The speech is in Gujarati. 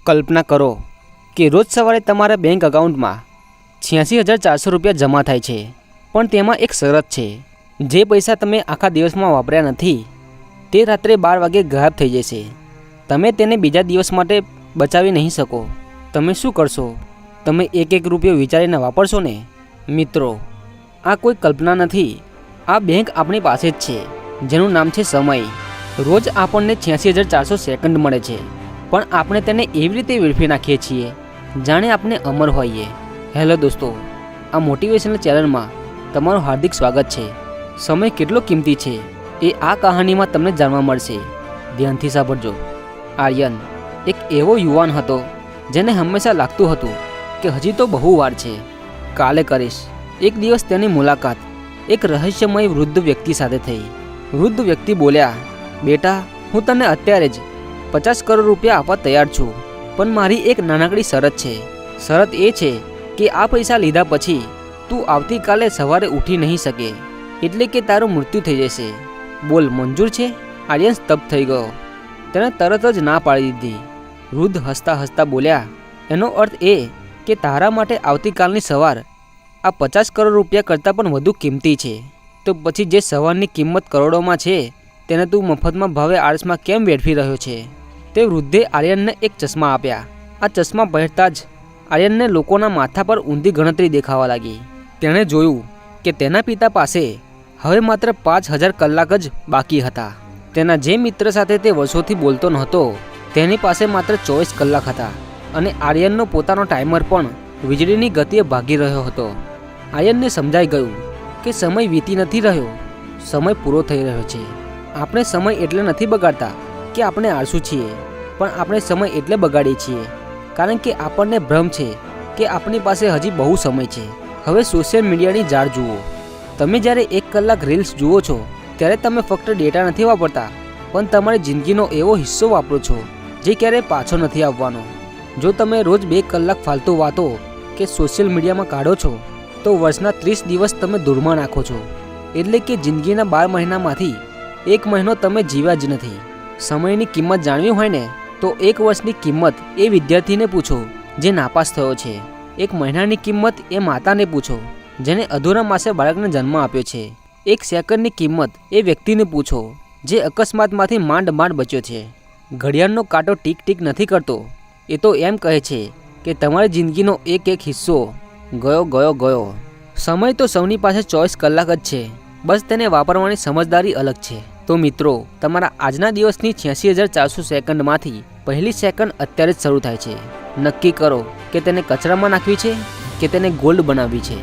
કલ્પના કરો કે રોજ સવારે તમારા બેંક એકાઉન્ટમાં 86,400 રૂપિયા જમા થાય છે, પણ તેમાં એક શરત છે. જે પૈસા તમે આખા દિવસમાં વાપર્યા નથી તે રાત્રે 12 વાગે ગાયબ થઈ જશે. તમે તેને બીજા દિવસ માટે બચાવી નહીં શકો. તમે શું કરશો? તમે એક રૂપિયો વિચારીને વાપરશો ને? મિત્રો, આ કોઈ કલ્પના નથી. આ બેંક આપણી પાસે જ છે, જેનું નામ છે સમય. રોજ આપણને 86,400 સેકન્ડ મળે છે, પણ આપણે તેને એવી રીતે વેડફી નાખીએ છીએ જાણે આપણે અમર હોઈએ. હેલો દોસ્તો, આ મોટિવેશનલ ચેનલમાં તમારું હાર્દિક સ્વાગત છે. સમય કેટલો કિંમતી છે એ આ કહાનીમાં તમને જાણવા મળશે. ધ્યાનથી સાંભળજો. આર્યન એક એવો યુવાન હતો જેને હંમેશા લાગતું હતું કે હજી તો બહુ વાર છે, કાલે કરીશ. એક દિવસ તેની મુલાકાત એક રહસ્યમય વૃદ્ધ વ્યક્તિ સાથે થઈ. વૃદ્ધ વ્યક્તિ બોલ્યા, બેટા, હું તને અત્યારે જ 50 કરોડ રૂપિયા આપવા તૈયાર છું, પણ મારી એક નાનકડી શરત છે. શરત એ છે કે આ પૈસા લીધા પછી તું આવતીકાલે સવારે ઉઠી નહીં શકે, એટલે કે તારું મૃત્યુ થઈ જશે. બોલ, મંજૂર છે? આર્યન સ્તબ્ધ થઈ ગયો. તેણે તરત જ ના પાડી દીધી. વૃદ્ધ હસતા હસતા બોલ્યા, એનો અર્થ એ કે તારા માટે આવતીકાલની સવાર આ 50 કરોડ રૂપિયા કરતાં પણ વધુ કિંમતી છે. તો પછી જે સવારની કિંમત કરોડોમાં છે તેને તું મફતમાં ભાવે આળસમાં કેમ વેડફી રહ્યો છે? તે વૃદ્ધે આર્યનને એક ચશ્મા આપ્યા. આ ચશ્મા પહેરતા જ આર્યનને લોકોના માથા પર ઊંધી ગણતરી દેખાવા લાગી. તેણે જોયું કે તેના પિતા પાસે હવે માત્ર 5,000 કલાક જ બાકી હતા. તેના જે મિત્ર સાથે તે વર્ષોથી બોલતો નહોતો તેની પાસે માત્ર 24 કલાક હતા, અને આર્યનનો પોતાનો ટાઈમર પણ વીજળીની ગતિએ ભાગી રહ્યો હતો. આર્યનને સમજાઈ ગયું કે સમય વીતી નથી રહ્યો, સમય પૂરો થઈ રહ્યો છે. આપણે સમય એટલે નથી બગાડતા કે આપણે આળસુ છીએ, પણ આપણે સમય એટલે બગાડીએ છીએ કારણ કે આપણને ભ્રમ છે કે આપણી પાસે હજી બહુ સમય છે. હવે સોશિયલ મીડિયાની જાળ જુઓ. તમે જ્યારે 1 કલાક રીલ્સ જુઓ છો ત્યારે તમે ફક્ત ડેટા નથી વાપરતા, પણ તમારી જિંદગીનો એવો હિસ્સો વાપરો છો જે ક્યારેય પાછો નથી આવવાનો. જો તમે રોજ 2 કલાક ફાલતુ વાતો કે સોશિયલ મીડિયામાં કાઢો છો તો વર્ષના 30 દિવસ તમે ધૂળમાં નાખો છો. એટલે કે જિંદગીના 12 મહિનામાંથી 1 મહિનો તમે જીવ્યા જ નથી. સમયની કિંમત જાણવી હોય ને તો 1 વર્ષની કિંમત એ વિદ્યાર્થીને પૂછો જે નાપાસ થયો છે. 1 મહિનાની કિંમત એ માતાને પૂછો જેને અધૂરા માસે બાળકને જન્મ આપ્યો છે. 1 સેકન્ડની કિંમત એ વ્યક્તિને પૂછો જે અકસ્માતમાંથી માંડ બચ્યો છે. ઘડિયાળનો કાંટો ટીક ટીક નથી કરતો, એ તો એમ કહે છે કે તમારી જિંદગીનો એક હિસ્સો ગયો. સમય તો સૌની પાસે 24 કલાક જ છે, બસ તેને વાપરવાની સમજદારી અલગ છે. તો મિત્રો, તમારા આજના દિવસની 86,400 સેકન્ડમાંથી પહેલી સેકન્ડ અત્યારે જ શરૂ થાય છે. નક્કી કરો કે તેને કચરામાં નાખવી છે કે તેને ગોલ્ડ બનાવવી છે.